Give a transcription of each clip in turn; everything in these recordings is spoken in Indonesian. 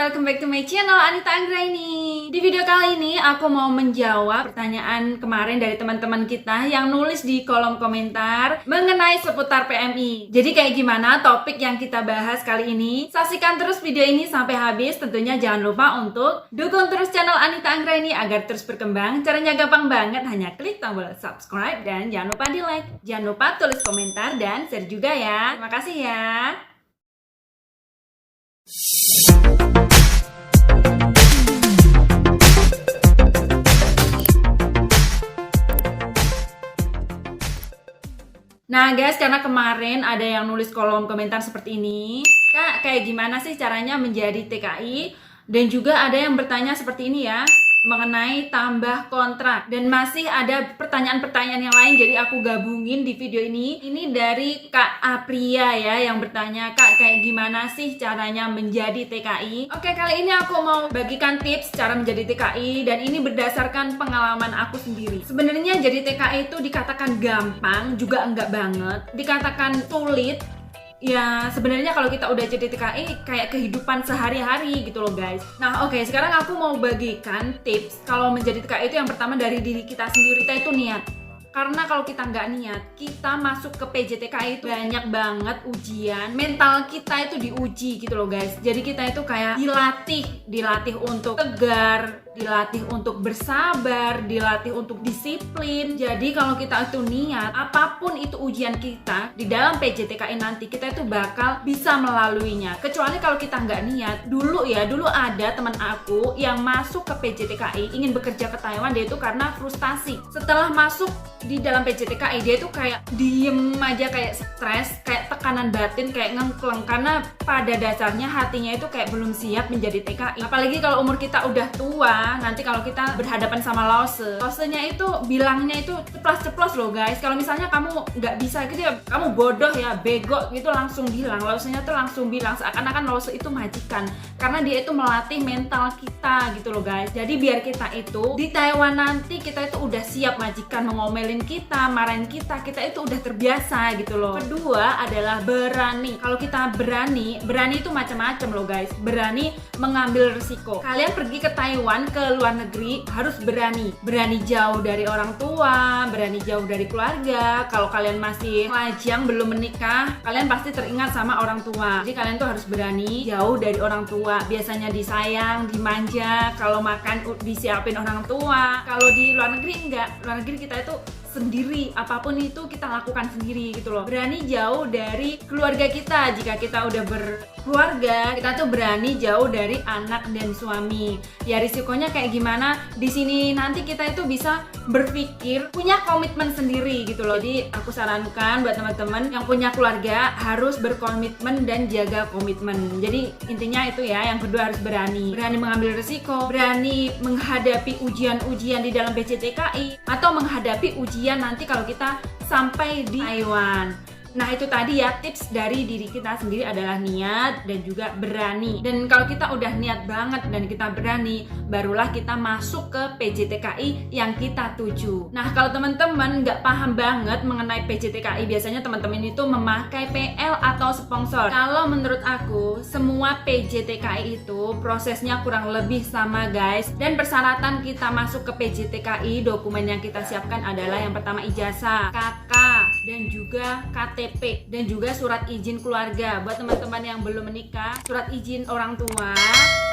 welcome back to my channel Anita Anggraini. Di video kali ini aku mau menjawab pertanyaan kemarin dari teman-teman kita yang nulis di kolom komentar mengenai seputar PMI. Jadi kayak gimana topik yang kita bahas kali ini? Saksikan terus video ini sampai habis. Tentunya jangan lupa untuk dukung terus channel Anita Anggraini agar terus berkembang. Caranya gampang banget, hanya klik tombol subscribe dan jangan lupa di like. Jangan lupa tulis komentar dan share juga ya. Terima kasih ya. Nah guys, karena kemarin ada yang nulis kolom komentar seperti ini, Kak, kayak gimana sih caranya menjadi TKI? Dan juga ada yang bertanya seperti ini ya, mengenai tambah kontrak. Dan masih ada pertanyaan-pertanyaan yang lain, jadi aku gabungin di video ini. Ini dari Kak Apria ya, yang bertanya, Kak, kayak gimana sih caranya menjadi TKI? Oke, kali ini aku mau bagikan tips cara menjadi TKI, dan ini berdasarkan pengalaman aku sendiri. Sebenarnya jadi TKI itu dikatakan gampang, juga enggak banget. Dikatakan sulit, ya sebenarnya kalau kita udah jadi TKI kayak kehidupan sehari-hari gitu loh guys. Nah oke, sekarang aku mau bagikan tips kalau menjadi TKI itu. Yang pertama dari diri kita sendiri, kita itu niat. Karena kalau kita nggak niat, kita masuk ke PJTKI itu banyak banget ujian. Mental kita itu diuji gitu loh guys. Jadi kita itu kayak dilatih untuk tegar, dilatih untuk bersabar, dilatih untuk disiplin. Jadi kalau kita itu niat, apapun itu ujian kita di dalam PJTKI nanti, kita itu bakal bisa melaluinya. Kecuali kalau kita nggak niat. Dulu ada teman aku yang masuk ke PJTKI ingin bekerja ke Taiwan, dia itu karena frustasi. Setelah masuk di dalam PJTKI, dia itu kayak diem aja, kayak stres, kayak tekanan batin, kayak ngengkleng, karena pada dasarnya hatinya itu kayak belum siap menjadi TKI. Apalagi kalau umur kita udah tua, nanti kalau kita berhadapan sama losenya itu bilangnya itu ceplos-ceplos loh guys. Kalau misalnya kamu nggak bisa gitu ya, kamu bodoh ya, bego gitu, langsung bilang. Losenya tuh langsung bilang, seakan-akan lose itu majikan, karena dia itu melatih mental kita gitu loh guys. Jadi biar kita itu di Taiwan nanti, kita itu udah siap majikan mengomelin kita, marahin kita itu udah terbiasa gitu loh. Kedua adalah berani. Kalau kita berani itu macam-macam loh guys. Berani mengambil risiko. Kalian pergi ke Taiwan, ke luar negeri, harus berani jauh dari orang tua, berani jauh dari keluarga. Kalau kalian masih lajang belum menikah, kalian pasti teringat sama orang tua. Jadi kalian tuh harus berani jauh dari orang tua. Biasanya disayang, dimanja, kalau makan disiapin orang tua. Kalau di luar negeri enggak. Luar negeri kita itu sendiri, apapun itu kita lakukan sendiri gitu loh. Berani jauh dari keluarga kita. Jika kita udah berkeluarga, kita tuh berani jauh dari anak dan suami. Ya risikonya kayak gimana? Di sini nanti kita itu bisa berpikir, punya komitmen sendiri gitu loh. Jadi aku sarankan buat teman-teman yang punya keluarga harus berkomitmen dan jaga komitmen. Jadi intinya itu ya. Yang kedua harus berani mengambil risiko, berani menghadapi ujian-ujian di dalam PJTKI, atau menghadapi ujian nanti kalau kita sampai di Taiwan. Nah itu tadi ya, tips dari diri kita sendiri adalah niat dan juga berani. Dan kalau kita udah niat banget dan kita berani, barulah kita masuk ke PJTKI yang kita tuju. Nah kalau teman-teman nggak paham banget mengenai PJTKI, biasanya teman-teman itu memakai PL atau sponsor. Kalau menurut aku, semua PJTKI itu prosesnya kurang lebih sama guys. Dan persyaratan kita masuk ke PJTKI, dokumen yang kita siapkan adalah yang pertama ijazah, KK, dan juga KTP, dan juga surat izin keluarga. Buat teman-teman yang belum menikah, surat izin orang tua,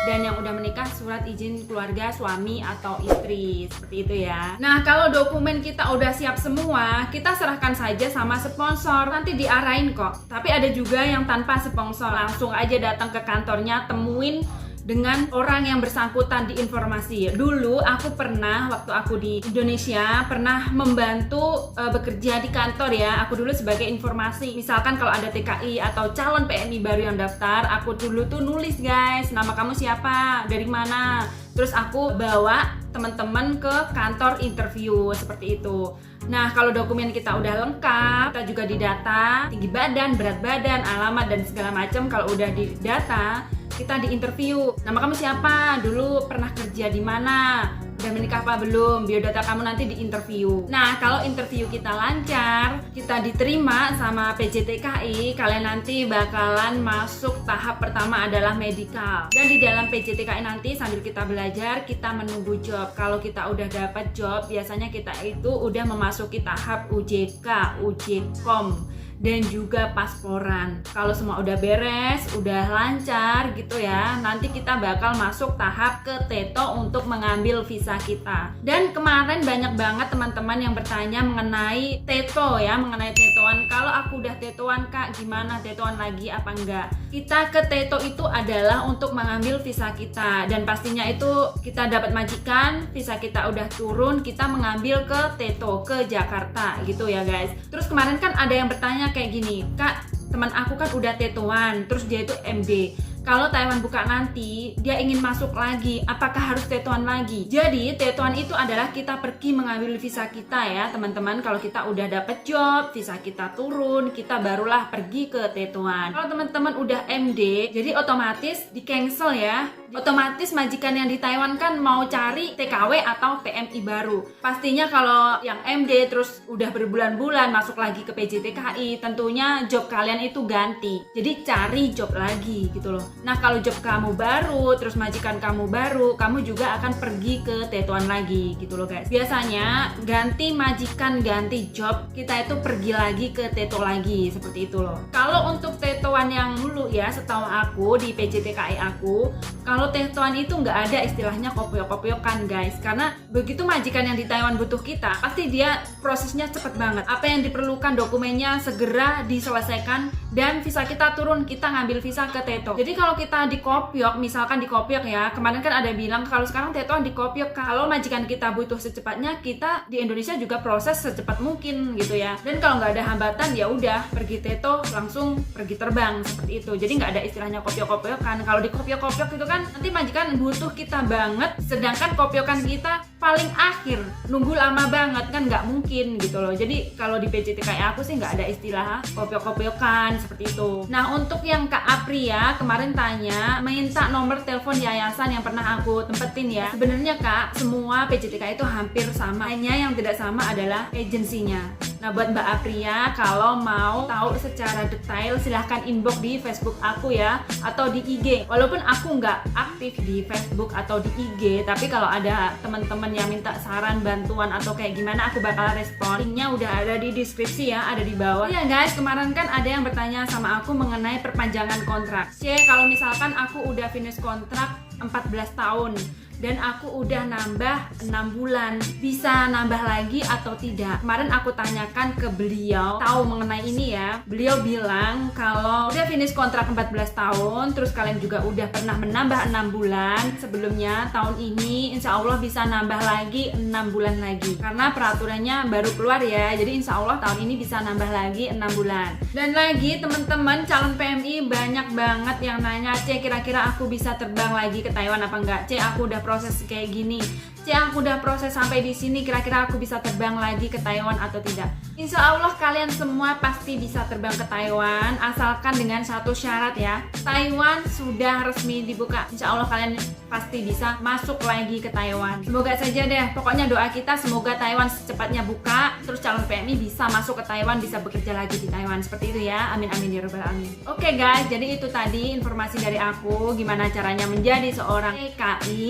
dan yang udah menikah surat izin keluarga suami atau istri, seperti itu ya. Nah kalau dokumen kita udah siap semua, kita serahkan saja sama sponsor, nanti diarahin kok. Tapi ada juga yang tanpa sponsor, langsung aja datang ke kantornya, temuin dengan orang yang bersangkutan di informasi. Dulu aku pernah, waktu aku di Indonesia, pernah membantu bekerja di kantor ya. Aku dulu sebagai informasi. Misalkan kalau ada TKI atau calon PNI baru yang daftar, aku dulu tuh nulis guys, nama kamu siapa, dari mana. Terus aku bawa teman-teman ke kantor interview, seperti itu. Nah kalau dokumen kita udah lengkap, kita juga didata, tinggi badan, berat badan, alamat, dan segala macam. Kalau udah didata, kita di interview. Nama kamu siapa? Dulu pernah kerja di mana? udah menikah apa belum, biodata kamu nanti di interview. Nah, kalau interview kita lancar, kita diterima sama PJTKI, kalian nanti bakalan masuk tahap pertama adalah medical. Dan di dalam PJTKI nanti sambil kita belajar, kita menunggu job. Kalau kita udah dapat job, biasanya kita itu udah memasuki tahap UJK, UJKOM, dan juga pasporan. Kalau semua udah beres, udah lancar gitu ya, nanti kita bakal masuk tahap ke TETO untuk mengambil visa kita. Dan kemarin banyak banget teman-teman yang bertanya mengenai TETO ya, mengenai TETOan. Kalau aku udah TETOan Kak, gimana TETOan lagi apa enggak? Kita ke TETO itu adalah untuk mengambil visa kita, dan pastinya itu kita dapat majikan, visa kita udah turun, kita mengambil ke TETO, ke Jakarta gitu ya guys. Terus kemarin kan ada yang bertanya kayak gini, Kak, teman aku kan udah TETOan, terus dia itu MD. Kalau Taiwan buka nanti, dia ingin masuk lagi, apakah harus TETOan lagi? Jadi TETOan itu adalah kita pergi mengambil visa kita ya teman-teman. Kalau kita udah dapet job, visa kita turun, kita barulah pergi ke TETOan. Kalau teman-teman udah MD, jadi otomatis di cancel ya. Otomatis majikan yang di Taiwan kan mau cari TKW atau PMI baru. Pastinya kalau yang MD terus udah berbulan-bulan masuk lagi ke PJTKI, tentunya job kalian itu ganti. Jadi cari job lagi gitu loh. Nah, kalau job kamu baru, terus majikan kamu baru, kamu juga akan pergi ke TETOan lagi gitu loh guys. Biasanya ganti majikan, ganti job, kita itu pergi lagi ke TETO lagi, seperti itu loh. Kalau untuk TETOan yang dulu ya, setahu aku di PJTKI aku, kalau TETOan itu nggak ada istilahnya kopiok-kopiokan guys. Karena begitu majikan yang di Taiwan butuh kita, pasti dia prosesnya cepet banget. Apa yang diperlukan dokumennya segera diselesaikan, dan visa kita turun, kita ngambil visa ke TETO. Jadi kalau kita dikopiok, misalkan dikopiok ya, kemarin kan ada bilang kalau sekarang TETOan dikopiok, kalau majikan kita butuh secepatnya, kita di Indonesia juga proses secepat mungkin gitu ya. Dan kalau nggak ada hambatan, ya udah pergi TETO langsung pergi terbang seperti itu. Jadi nggak ada istilahnya kopiok-kopiokan. Kalau dikopiok-kopiok itu kan nanti majikan butuh kita banget, sedangkan kopiokan kita paling akhir, nunggu lama banget kan, nggak mungkin gitu loh. Jadi kalau di PJTKI aku sih nggak ada istilah kopiok-kopiokan seperti itu. Nah, untuk yang Kak Apri ya, kemarin tanya minta nomor telepon yayasan yang pernah aku tempetin ya. Sebenarnya Kak, semua PJTKI itu hampir sama, hanya yang tidak sama adalah agensinya. Nah, buat Mbak Apria, kalau mau tahu secara detail silahkan inbox di Facebook aku ya, atau di IG. Walaupun aku nggak aktif di Facebook atau di IG, tapi kalau ada teman-teman yang minta saran, bantuan atau kayak gimana, aku bakal respon. Linknya udah ada di deskripsi ya, ada di bawah. Ya guys, kemarin kan ada yang bertanya sama aku mengenai perpanjangan kontrak. Kalau misalkan aku udah finish kontrak 14 tahun dan aku udah nambah 6 bulan, bisa nambah lagi atau tidak? Kemarin aku tanyakan ke beliau, tahu mengenai ini ya. Beliau bilang kalau udah finish kontrak 14 tahun, terus kalian juga udah pernah menambah 6 bulan sebelumnya, tahun ini insya Allah bisa nambah lagi 6 bulan lagi, karena peraturannya baru keluar ya. Jadi insya Allah tahun ini bisa nambah lagi 6 bulan. Dan lagi teman-teman calon PMI banyak banget yang nanya, kira-kira aku bisa terbang lagi ke Taiwan apa enggak? Aku udah proses kayak gini, aku udah proses sampai di sini, kira-kira aku bisa terbang lagi ke Taiwan atau tidak? Insya Allah kalian semua pasti bisa terbang ke Taiwan, asalkan dengan satu syarat ya, Taiwan sudah resmi dibuka. Insya Allah kalian pasti bisa masuk lagi ke Taiwan. Semoga saja deh, pokoknya doa kita semoga Taiwan secepatnya buka, terus calon PMI bisa masuk ke Taiwan, bisa bekerja lagi di Taiwan, seperti itu ya. Amin amin ya rabbal alamin. Oke guys, jadi itu tadi informasi dari aku gimana caranya menjadi seorang TKI.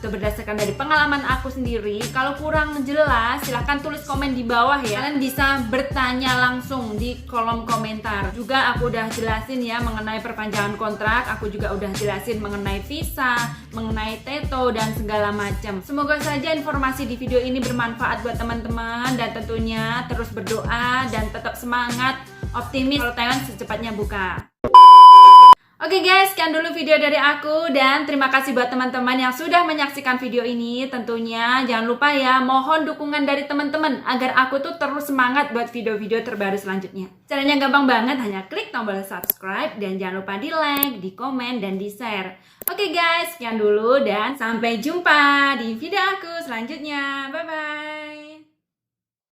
Itu berdasarkan dari pengalaman aku sendiri. Kalau kurang jelas silahkan tulis komen di bawah ya. Kalian bisa bertanya langsung di kolom komentar. Juga aku udah jelasin ya mengenai perpanjangan kontrak. Aku juga udah jelasin mengenai visa, mengenai TETO dan segala macam. Semoga saja informasi di video ini bermanfaat buat teman-teman, dan tentunya terus berdoa dan tetap semangat, optimis kalau Taiwan secepatnya buka. Oke guys, sekian dulu video dari aku, dan terima kasih buat teman-teman yang sudah menyaksikan video ini. Tentunya jangan lupa ya, mohon dukungan dari teman-teman agar aku tuh terus semangat buat video-video terbaru selanjutnya. Caranya gampang banget, hanya klik tombol subscribe dan jangan lupa di like, di komen, dan di share. Oke guys, sekian dulu dan sampai jumpa di video aku selanjutnya. Bye bye.